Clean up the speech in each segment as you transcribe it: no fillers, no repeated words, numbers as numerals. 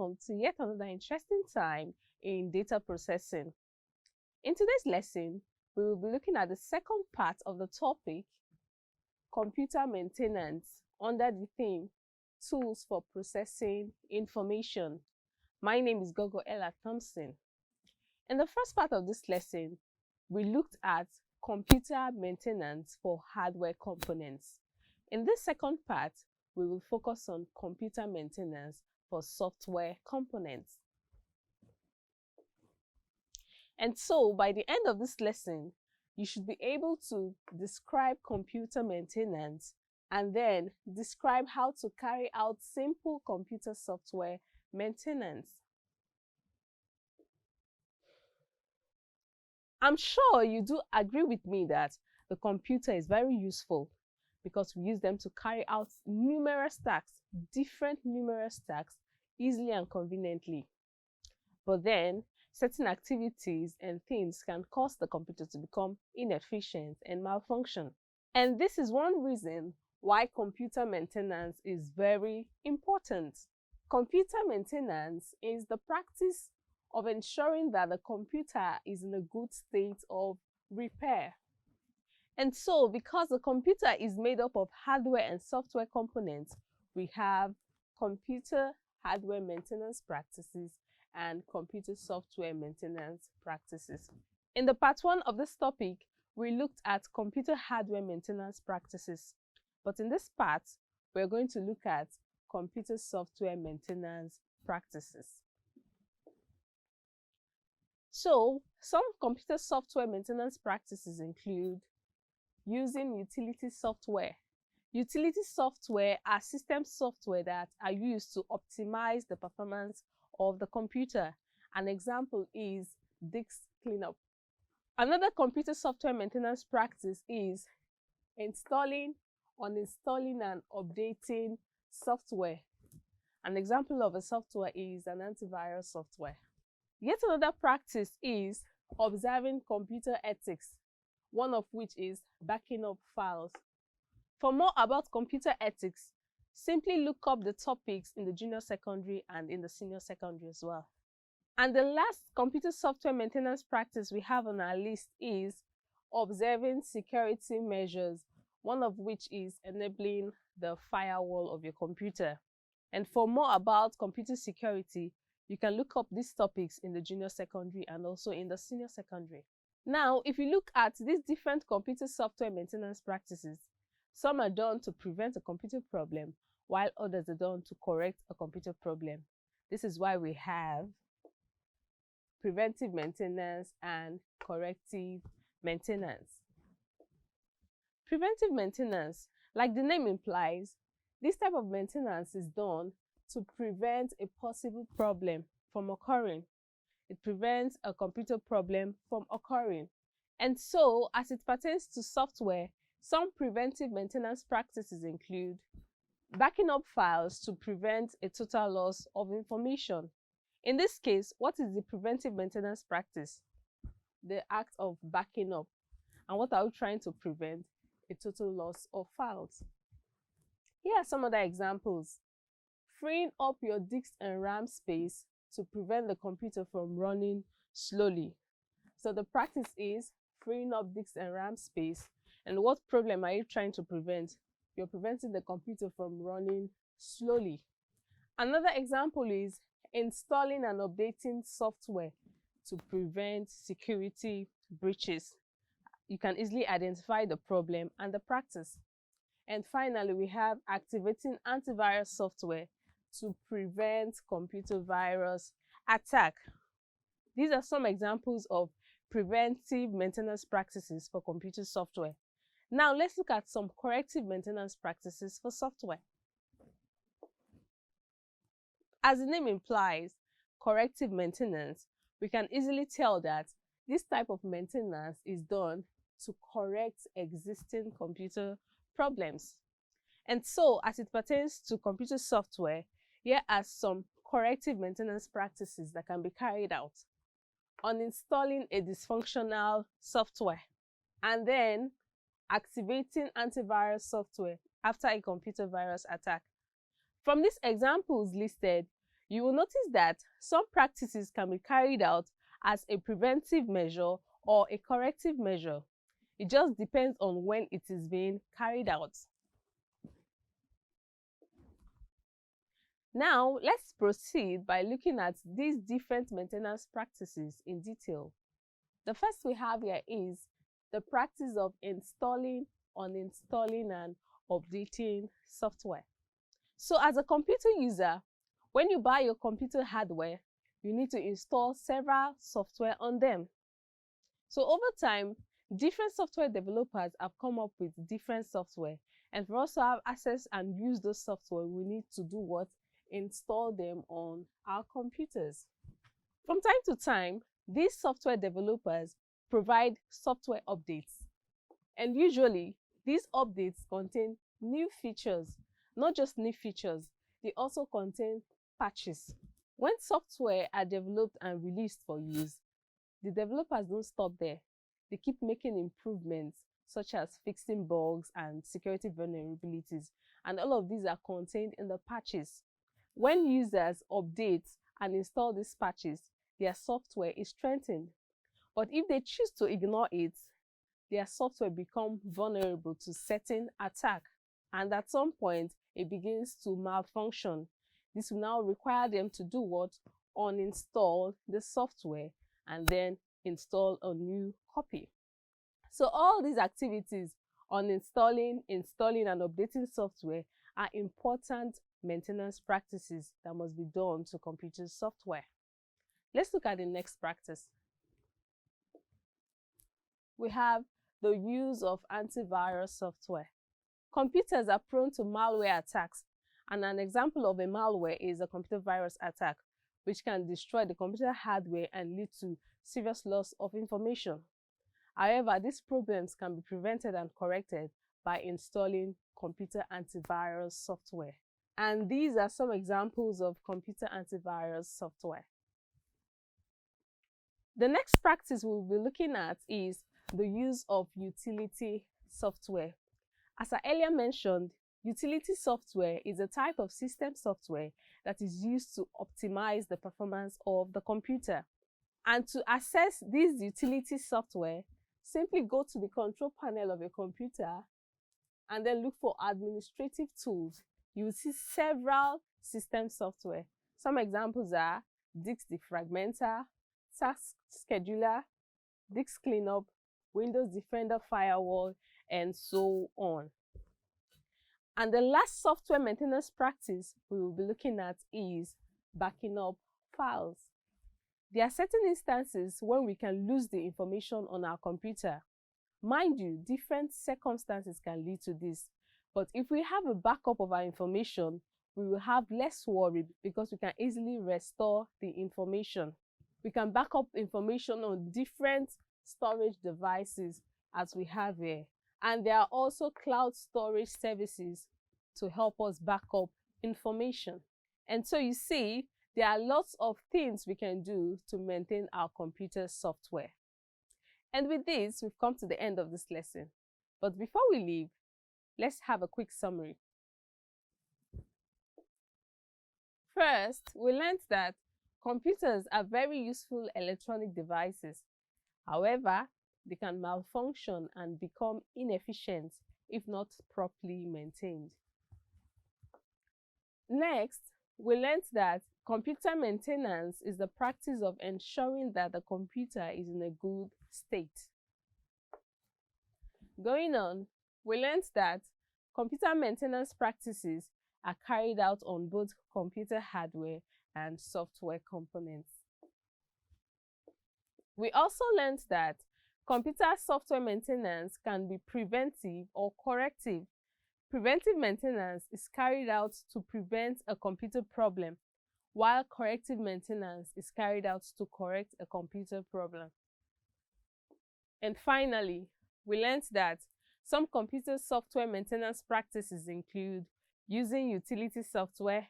welcome to yet another interesting time in data processing. In today's lesson, we will be looking at the second part of the topic, computer maintenance, under the theme, tools for processing information. My name is Gogo Ella Thompson. In the first part of this lesson, we looked at computer maintenance for hardware components. In this second part, we will focus on computer maintenance for software components. And so, by the end of this lesson, you should be able to describe computer maintenance and then describe how to carry out simple computer software maintenance. I'm sure you do agree with me that the computer is very useful because we use them to carry out numerous tasks, different numerous tasks, easily and conveniently. But then, certain activities and things can cause the computer to become inefficient and malfunction. And this is one reason why computer maintenance is very important. Computer maintenance is the practice of ensuring that the computer is in a good state of repair. And so, because the computer is made up of hardware and software components, we have computer hardware maintenance practices and computer software maintenance practices. In the part 1 of this topic, we looked at computer hardware maintenance practices. But in this part, we're going to look at computer software maintenance practices. So, some computer software maintenance practices include using utility software. Utility software are system software that are used to optimize the performance of the computer. An example is disk cleanup. Another computer software maintenance practice is installing, uninstalling, and updating software. An example of a software is an antivirus software. Yet another practice is observing computer ethics, one of which is backing up files. For more about computer ethics, simply look up the topics in the junior secondary and in the senior secondary as well. And the last computer software maintenance practice we have on our list is observing security measures, one of which is enabling the firewall of your computer. And for more about computer security, you can look up these topics in the junior secondary and also in the senior secondary. Now, if you look at these different computer software maintenance practices, some are done to prevent a computer problem, while others are done to correct a computer problem. This is why we have preventive maintenance and corrective maintenance. Preventive maintenance, like the name implies, this type of maintenance is done to prevent a possible problem from occurring. It prevents a computer problem from occurring. And so, as it pertains to software, some preventive maintenance practices include backing up files to prevent a total loss of information. In this case, what is the preventive maintenance practice? The act of backing up. And what are we trying to prevent? A total loss of files. Here are some other examples. Freeing up your disk and RAM space to prevent the computer from running slowly. So the practice is freeing up disk and RAM space. And what problem are you trying to prevent? You're preventing the computer from running slowly. Another example is installing and updating software to prevent security breaches. You can easily identify the problem and the practice. And finally, we have activating antivirus software to prevent computer virus attack. These are some examples of preventive maintenance practices for computer software. Now let's look at some corrective maintenance practices for software. As the name implies, corrective maintenance, we can easily tell that this type of maintenance is done to correct existing computer problems. And so, as it pertains to computer software, here are some corrective maintenance practices that can be carried out. Uninstalling a dysfunctional software, and then activating antivirus software after a computer virus attack. From these examples listed, You will notice that some practices can be carried out as a preventive measure or a corrective measure. It just depends on when it is being carried out. Now, let's proceed by looking at these different maintenance practices in detail. The first we have here is the practice of installing, uninstalling, and updating software. So as a computer user, when you buy your computer hardware, you need to install several software on them. So over time, different software developers have come up with different software, and for us to have access and use those software, we need to do what? Install them on our computers. From time to time, these software developers provide software updates, and usually these updates contain new features. Not just new features, they also contain patches. When software are developed and released for use, the developers don't stop there. They keep making improvements, such as fixing bugs and security vulnerabilities, and all of these are contained in the patches. When users update and install these patches, their software is strengthened. But if they choose to ignore it, their software becomes vulnerable to certain attack, and at some point it begins to malfunction. This will now require them to do what? Uninstall the software and then install a new copy. So all these activities, uninstalling, installing, and updating software, are important maintenance practices that must be done to computer software. Let's look at the next practice. We have the use of antivirus software. Computers are prone to malware attacks, and an example of a malware is a computer virus attack, which can destroy the computer hardware and lead to serious loss of information. However, these problems can be prevented and corrected by installing computer antivirus software. And these are some examples of computer antivirus software. The next practice we'll be looking at is the use of utility software. As I earlier mentioned, utility software is a type of system software that is used to optimize the performance of the computer. And to access this utility software, simply go to the control panel of your computer and then look for administrative tools. You will see several system software. Some examples are disk defragmenter, task scheduler, disk cleanup, Windows Defender firewall, and so on. And the last software maintenance practice we will be looking at is backing up files. There are certain instances when we can lose the information on our computer. Mind you, different circumstances can lead to this. But if we have a backup of our information, we will have less worry because we can easily restore the information. We can back up information on different storage devices as we have here. And there are also cloud storage services to help us back up information. And so you see, there are lots of things we can do to maintain our computer software. And with this, we've come to the end of this lesson. But before we leave, let's have a quick summary. First, we learned that computers are very useful electronic devices. However, they can malfunction and become inefficient if not properly maintained. Next, we learned that computer maintenance is the practice of ensuring that the computer is in a good state. Going on, we learned that computer maintenance practices are carried out on both computer hardware and software components. We also learned that computer software maintenance can be preventive or corrective. Preventive maintenance is carried out to prevent a computer problem, while corrective maintenance is carried out to correct a computer problem. And finally, we learned that some computer software maintenance practices include using utility software,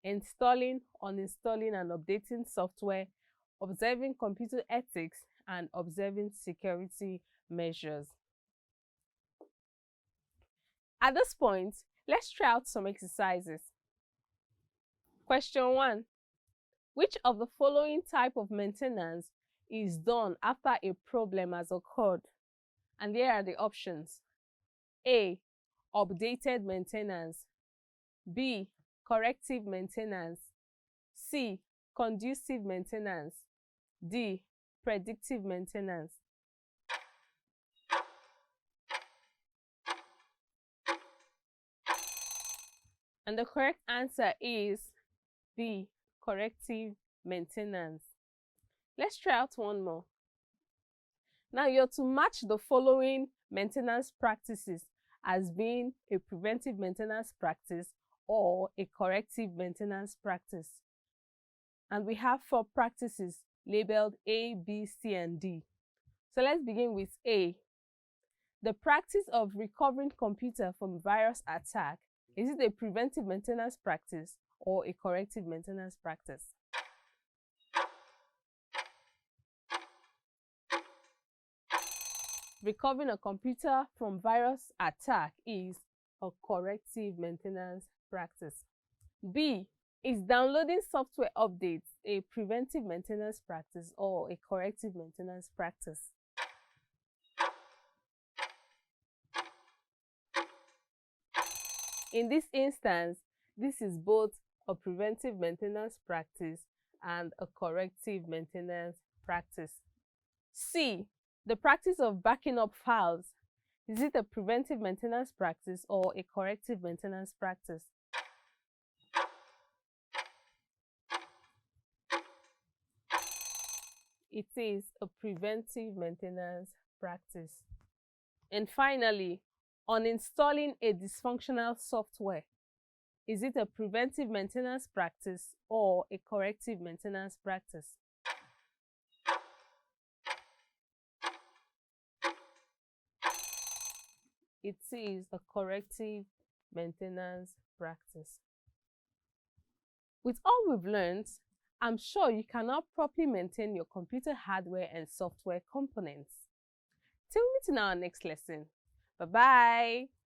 installing, uninstalling, and updating software, observing computer ethics, and observing security measures. At this point, let's try out some exercises. Question 1. Which of the following type of maintenance is done after a problem has occurred? And here are the options. A. Updated maintenance. B. Corrective maintenance. C. Conducive maintenance. D. Predictive maintenance. And the correct answer is B. Corrective maintenance. Let's try out one more. Now you're to match the following maintenance practices as being a preventive maintenance practice or a corrective maintenance practice. And we have 4 practices labeled A, B, C, and D. So let's begin with A. The practice of recovering computer from virus attack. Is it a preventive maintenance practice or a corrective maintenance practice? Recovering a computer from virus attack is a corrective maintenance practice. B. Is downloading software updates a preventive maintenance practice or a corrective maintenance practice? In this instance, this is both a preventive maintenance practice and a corrective maintenance practice. C. The practice of backing up files. Is it a preventive maintenance practice or a corrective maintenance practice? It is a preventive maintenance practice. And finally, uninstalling a dysfunctional software. Is it a preventive maintenance practice or a corrective maintenance practice? It is a corrective maintenance practice. With all we've learned, I'm sure you can now properly maintain your computer hardware and software components. Till we meet in our next lesson. Bye-bye.